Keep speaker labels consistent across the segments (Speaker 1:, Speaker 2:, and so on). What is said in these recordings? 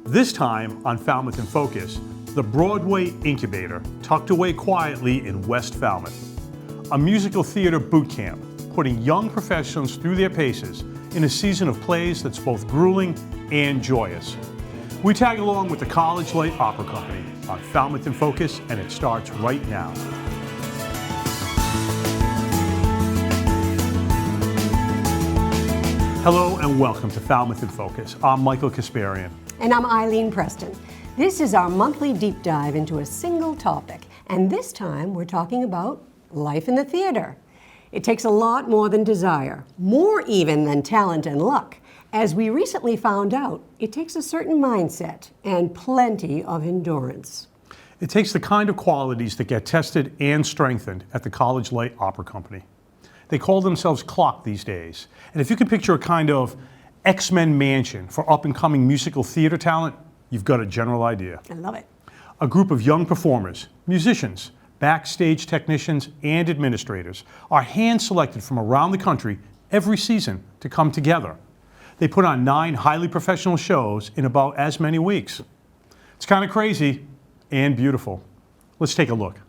Speaker 1: This time on Falmouth in Focus, the Broadway incubator tucked away quietly in West Falmouth. A musical theater boot camp, putting young professionals through their paces in a season of plays that's both grueling and joyous. We tag along with the College Light Opera Company on Falmouth in Focus, and it starts right now. Hello and welcome to Falmouth in Focus. I'm Michael Kasparian.
Speaker 2: And I'm Eileen Preston. This is our monthly deep dive into a single topic, and this time we're talking about life in the theater. It takes a lot more than desire, more even than talent and luck. As we recently found out, it takes a certain mindset and plenty of endurance.
Speaker 1: It takes the kind of qualities that get tested and strengthened at the College Light Opera Company. They call themselves CLOC these days. And if you can picture a kind of X-Men mansion for up-and-coming musical theater talent, you've got a general idea.
Speaker 2: I love it.
Speaker 1: A group of young performers, musicians, backstage technicians, and administrators are hand-selected from around the country every season to come together. They put on 9 highly professional shows in about as many weeks. It's kind of crazy and beautiful. Let's take a look.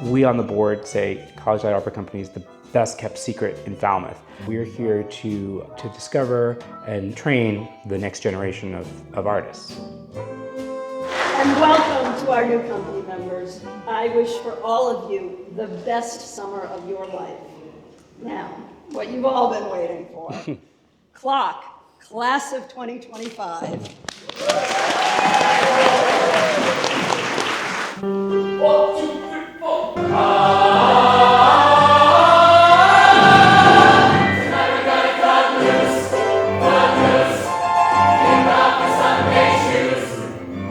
Speaker 3: We on the board say College Light Opera Company is the best kept secret in Falmouth. We're here to discover and train the next generation of artists.
Speaker 4: And welcome to our new company members. I wish for all of you the best summer of your life. Now, what you've all been waiting for. CLOC, Class of 2025.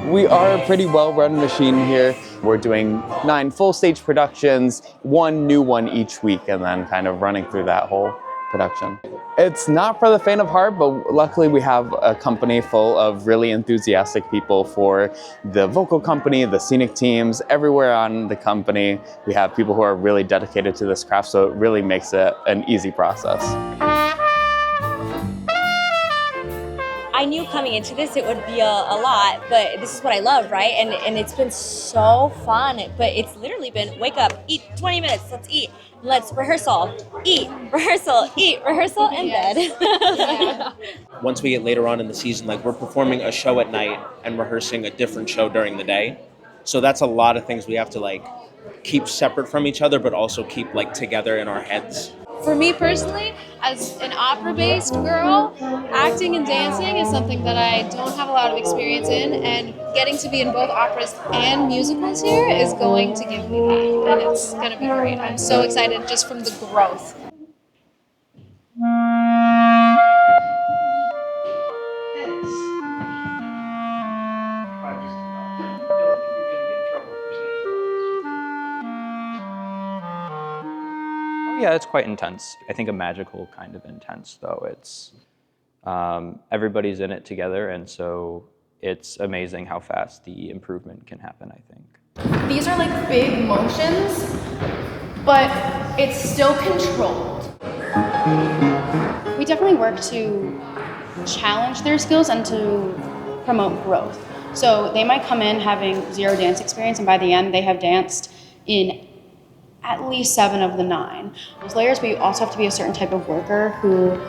Speaker 5: We are a pretty well-run machine here. We're doing 9 full-stage productions, 1 new one each week, and then kind of running through that whole production. It's not for the faint of heart, but luckily we have a company full of really enthusiastic people for the vocal company, the scenic teams, everywhere on the company. We have people who are really dedicated to this craft, so it really makes it an easy process.
Speaker 6: I knew coming into this it would be a lot, but this is what I love, right? And it's been so fun, but it's literally been wake up, eat 20 minutes, let's eat, let's rehearsal, eat, rehearsal, and bed.
Speaker 7: Yeah. Once we get later on in the season, like we're performing a show at night and rehearsing a different show during the day. So that's a lot of things we have to like keep separate from each other, but also keep like together in our heads.
Speaker 8: For me personally, as an opera-based girl, acting and dancing is something that I don't have a lot of experience in, and getting to be in both operas and musicals here is going to give me that, and it's going to be great. I'm so excited just from the growth.
Speaker 9: Yeah, it's quite intense. I think a magical kind of intense, though. It's everybody's in it together, and so it's amazing how fast the improvement can happen, I think.
Speaker 8: These are like big motions, but it's still controlled. We definitely work to challenge their skills and to promote growth. So they might come in having 0 dance experience, and by the end they have danced in at least 7 of the 9. Those layers, we also have to be a certain type of worker who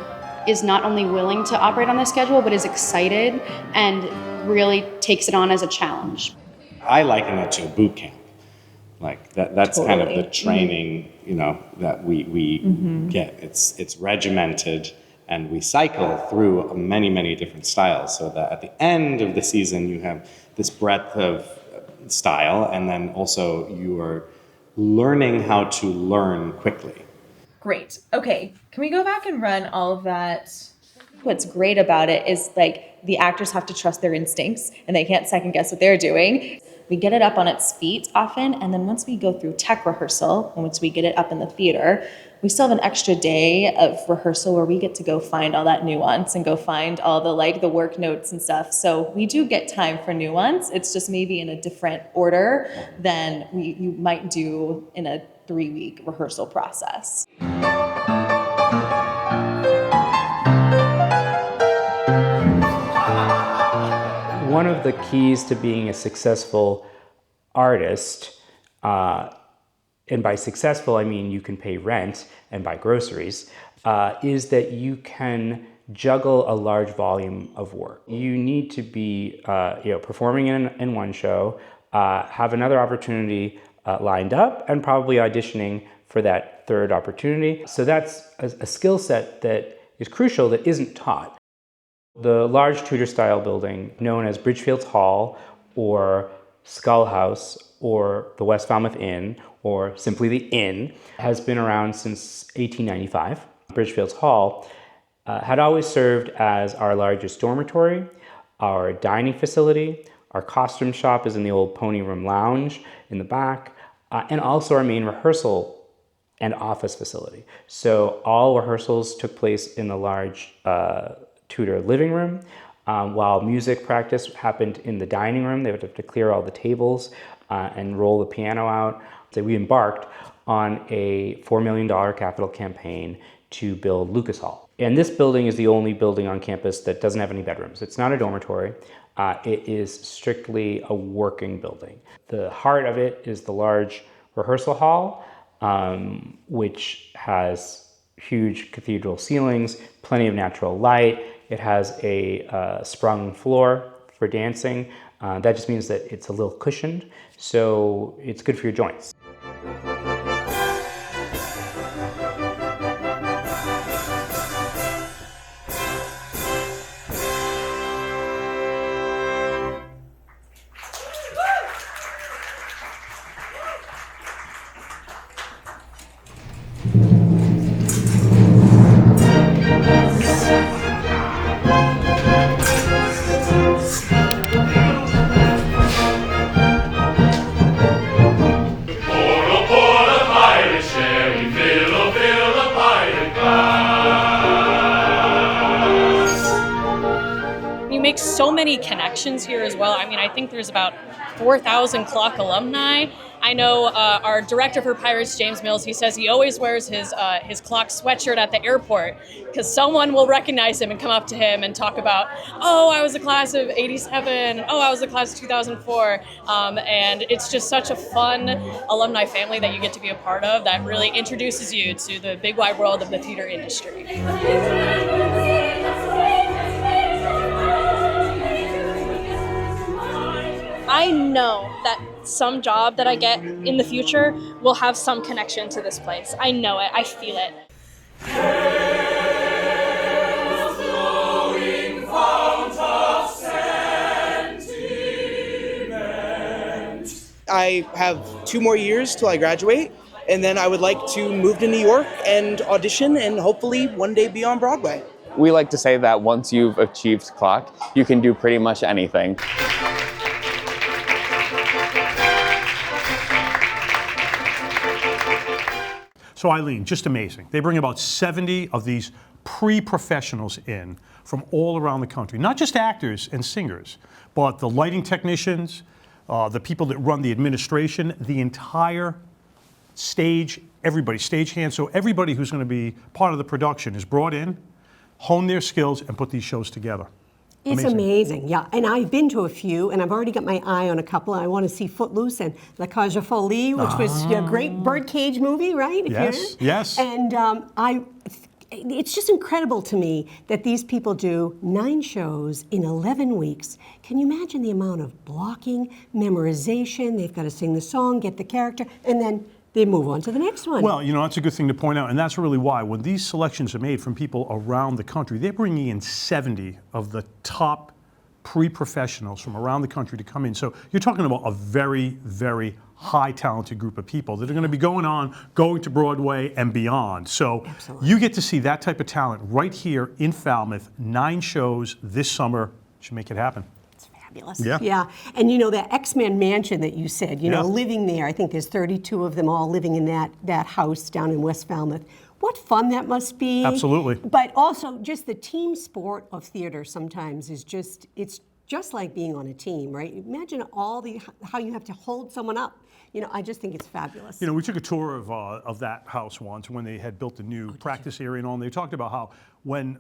Speaker 8: is not only willing to operate on this schedule, but is excited and really takes it on as a challenge.
Speaker 10: I liken it to a boot camp. Like that's totally. Kind of the training, that we get. It's regimented, and we cycle through many, many different styles, so that at the end of the season you have this breadth of style, and then also you are learning how to learn quickly.
Speaker 11: Great. Okay, can we go back and run all of that?
Speaker 12: What's great about it is like the actors have to trust their instincts and they can't second guess what they're doing. We get it up on its feet often, and then once we go through tech rehearsal, and once we get it up in the theater, we still have an extra day of rehearsal where we get to go find all that nuance and go find all the work notes and stuff. So we do get time for nuance. It's just maybe in a different order than you might do in a 3-week rehearsal process.
Speaker 3: One of the keys to being a successful artist, and by successful I mean you can pay rent and buy groceries, is that you can juggle a large volume of work. You need to be performing in one show, have another opportunity lined up, and probably auditioning for that third opportunity. So that's a skill set that is crucial that isn't taught. The large Tudor-style building known as Bridgefields Hall or Skull House or the West Falmouth Inn or simply the Inn has been around since 1895. Bridgefields Hall had always served as our largest dormitory, our dining facility, our costume shop is in the old Pony Room Lounge in the back, and also our main rehearsal and office facility. So all rehearsals took place in the large Tudor living room, while music practice happened in the dining room. They would have to clear all the tables and roll the piano out. So we embarked on a $4 million capital campaign to build Lucas Hall. And this building is the only building on campus that doesn't have any bedrooms. It's not a dormitory. It is strictly a working building. The heart of it is the large rehearsal hall, which has huge cathedral ceilings, plenty of natural light. It has a sprung floor for dancing. That just means that it's a little cushioned, so it's good for your joints.
Speaker 13: So many connections here as well. I mean, I think there's about 4,000 CLOC alumni. I know our director for Pirates, James Mills, he says he always wears his CLOC sweatshirt at the airport because someone will recognize him and come up to him and talk about, oh, I was the class of '87, oh, I was the class of 2004. And it's just such a fun alumni family that you get to be a part of that really introduces you to the big wide world of the theater industry. I know that some job that I get in the future will have some connection to this place. I know it. I feel it.
Speaker 14: I have 2 more years till I graduate, and then I would like to move to New York and audition and hopefully one day be on Broadway.
Speaker 5: We like to say that once you've achieved CLOC, you can do pretty much anything.
Speaker 1: So Eileen, just amazing. They bring about 70 of these pre-professionals in from all around the country, not just actors and singers, but the lighting technicians, the people that run the administration, the entire stage, everybody, stagehands. So everybody who's going to be part of the production is brought in, hone their skills, and put these shows together.
Speaker 2: It's amazing, yeah. And I've been to a few, and I've already got my eye on a couple. I want to see Footloose and La Cage aux Folles, which was a great birdcage movie, right?
Speaker 1: Yes.
Speaker 2: And it's just incredible to me that these people do 9 shows in 11 weeks. Can you imagine the amount of blocking, memorization? They've got to sing the song, get the character, and then they move on to the next one.
Speaker 1: Well, you know, that's a good thing to point out, and that's really why when these selections are made from people around the country, they're bringing in 70 of the top pre-professionals from around the country to come in. So you're talking about a very, very high talented group of people that are going to be going to Broadway and beyond. So you get to see that type of talent right here in Falmouth. 9 shows this summer. Should make it happen.
Speaker 2: Fabulous. Yeah. And you know, that X-Men mansion that you said, you know, living there, I think there's 32 of them all living in that house down in West Falmouth. what fun that must be.
Speaker 1: Absolutely.
Speaker 2: But also just the team sport of theater sometimes is it's just like being on a team, right? Imagine how you have to hold someone up. I just think it's fabulous.
Speaker 1: We took a tour of that house once when they had built the new practice area and all, and they talked about how when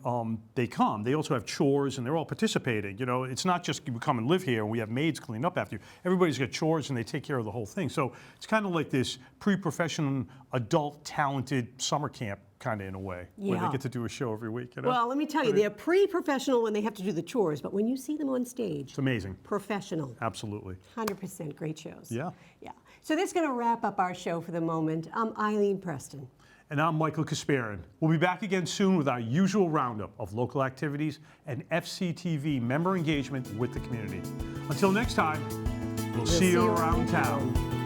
Speaker 1: they come, they also have chores and they're all participating. It's not just you come and live here and we have maids clean up after you. Everybody's got chores and they take care of the whole thing. So it's kind of like this pre-professional, adult, talented summer camp kind of in a way, where they get to do a show every week.
Speaker 2: Well, let me tell you, they're pre-professional when they have to do the chores, but when you see them on stage,
Speaker 1: it's amazing.
Speaker 2: Professional.
Speaker 1: Absolutely.
Speaker 2: 100% great shows.
Speaker 1: Yeah.
Speaker 2: Yeah. So that's going to wrap up our show for the moment. I'm Eileen Preston.
Speaker 1: And I'm Michael Kasparin. We'll be back again soon with our usual roundup of local activities and FCTV member engagement with the community. Until next time, we'll see you around town.